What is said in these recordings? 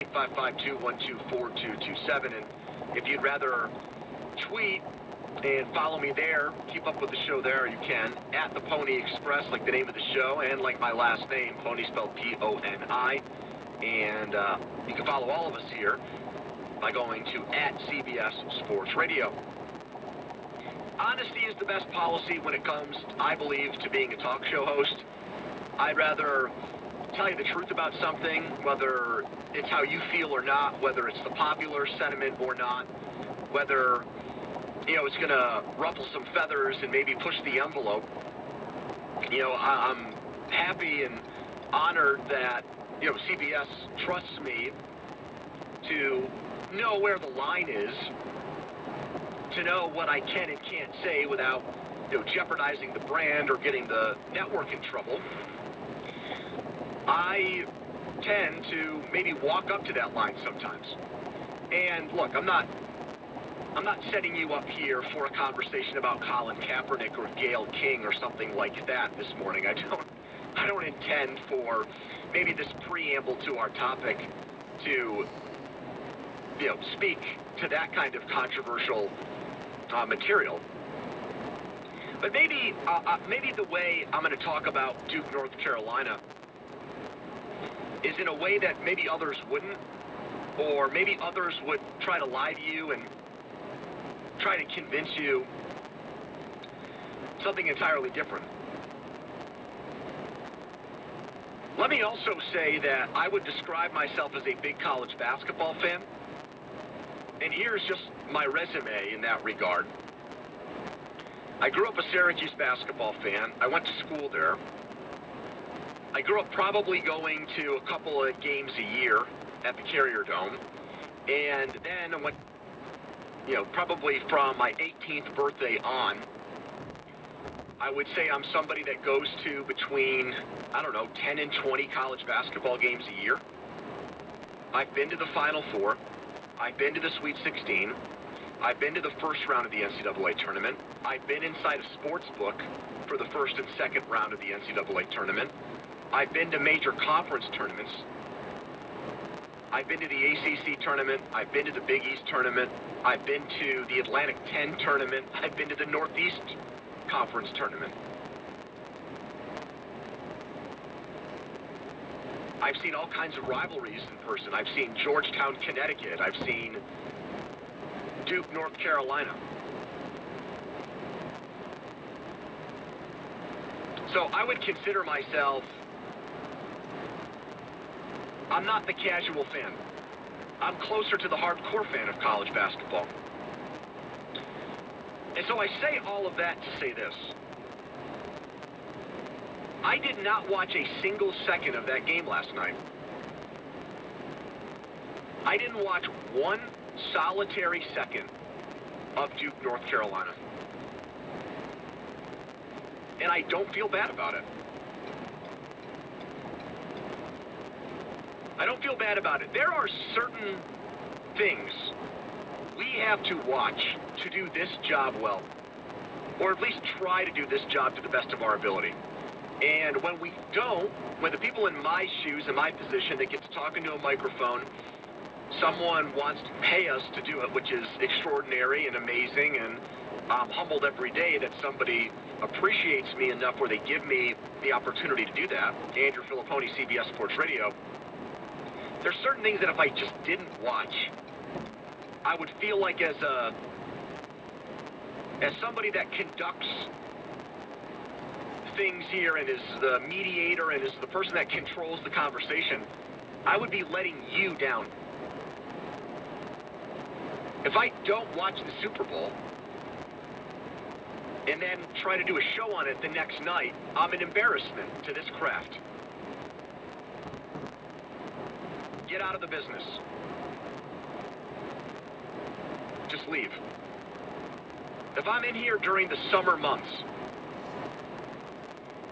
855-212-4227. And if you'd rather tweet and follow me there, keep up with the show there, you can, at the Pony Express, like the name of the show, and like my last name, Pony spelled P-O-N-I. And you can follow all of us here by going to @CBS Sports Radio. Honesty is the best policy when it comes, I believe, to being a talk show host. I'd rather tell you the truth about something, whether it's how you feel or not, whether it's the popular sentiment or not, whether, it's going to ruffle some feathers and maybe push the envelope. I'm happy and honored that, CBS trusts me to know where the line is, to know what I can and can't say without, jeopardizing the brand or getting the network in trouble. I tend to maybe walk up to that line sometimes. And look, I'm not setting you up here for a conversation about Colin Kaepernick or Gayle King or something like that this morning. I don't intend for maybe this preamble to our topic to, speak to that kind of controversial material. But maybe the way I'm going to talk about Duke, North Carolina is in a way that maybe others wouldn't, or maybe others would try to lie to you and try to convince you something entirely different. Let me also say that I would describe myself as a big college basketball fan, and here's just my resume in that regard. I grew up a Syracuse basketball fan. I went to school there. I grew up probably going to a couple of games a year at the Carrier Dome. And then I went, probably from my 18th birthday on, I would say I'm somebody that goes to between, 10 and 20 college basketball games a year. I've been to the Final Four. I've been to the Sweet 16. I've been to the first round of the NCAA tournament. I've been inside a sports book for the first and second round of the NCAA tournament. I've been to major conference tournaments. I've been to the ACC tournament. I've been to the Big East tournament. I've been to the Atlantic 10 tournament. I've been to the Northeast Conference tournament. I've seen all kinds of rivalries in person. I've seen Georgetown, Connecticut. I've seen Duke, North Carolina. So I would consider myself, I'm not the casual fan. I'm closer to the hardcore fan of college basketball. And so I say all of that to say this. I did not watch a single second of that game last night. I didn't watch one solitary second of Duke, North Carolina. And I don't feel bad about it. I don't feel bad about it. There are certain things we have to watch to do this job well, or at least try to do this job to the best of our ability. And when we don't, when the people in my shoes, in my position, that get to talk into a microphone, someone wants to pay us to do it, which is extraordinary and amazing, and I'm humbled every day that somebody appreciates me enough where they give me the opportunity to do that. Andrew Filipponi, CBS Sports Radio. There's certain things that if I just didn't watch, I would feel like as somebody that conducts things here and is the mediator and is the person that controls the conversation, I would be letting you down. If I don't watch the Super Bowl and then try to do a show on it the next night, I'm an embarrassment to this craft. Get out of the business. Just leave. If I'm in here during the summer months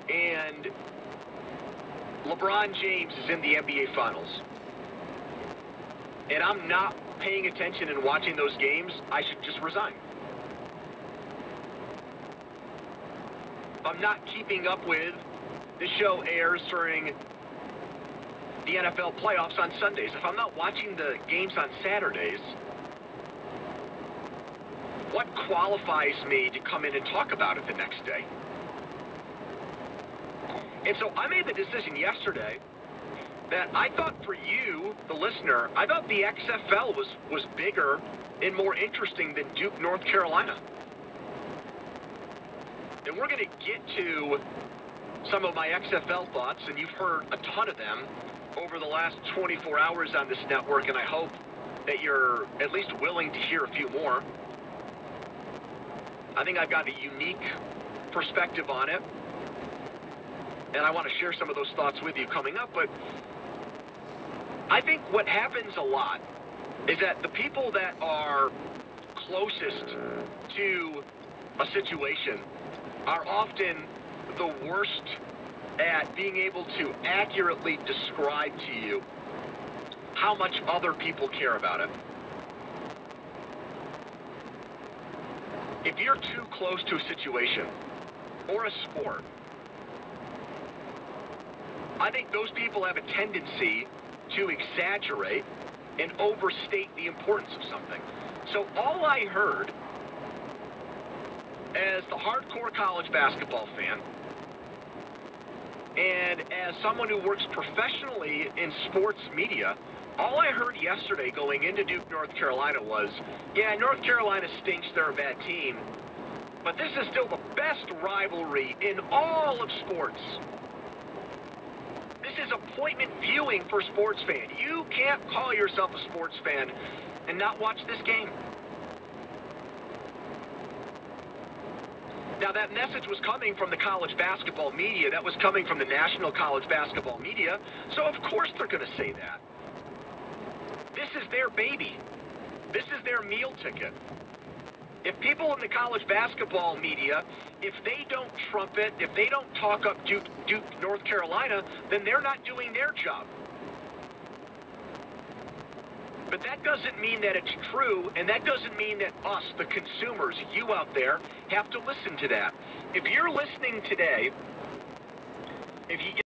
and LeBron James is in the NBA Finals and I'm not paying attention and watching those games, I should just resign. If I'm not keeping up with, the show airs during the NFL playoffs on Sundays, if I'm not watching the games on Saturdays, what qualifies me to come in and talk about it the next day? And so I made the decision yesterday that I thought for you, the listener, I thought the XFL was bigger and more interesting than Duke, North Carolina. And we're going to get to some of my XFL thoughts, and you've heard a ton of them over the last 24 hours on this network, and I hope that you're at least willing to hear a few more. I think I've got a unique perspective on it, and I want to share some of those thoughts with you coming up. But I think what happens a lot is that the people that are closest to a situation are often the worst at being able to accurately describe to you how much other people care about it. If you're too close to a situation or a sport, I think those people have a tendency to exaggerate and overstate the importance of something. So all I heard as the hardcore college basketball fan and as someone who works professionally in sports media, all I heard yesterday going into Duke, North Carolina was, yeah, North Carolina stinks, they're a bad team, but this is still the best rivalry in all of sports. This is appointment viewing for sports fans. You can't call yourself a sports fan and not watch this game. Now, that message was coming from the college basketball media. That was coming from the national college basketball media. So, of course, they're going to say that. This is their baby. This is their meal ticket. If people in the college basketball media, if they don't trumpet, if they don't talk up Duke, North Carolina, then they're not doing their job. But that doesn't mean that it's true, and that doesn't mean that us, the consumers, you out there, have to listen to that. If you're listening today, if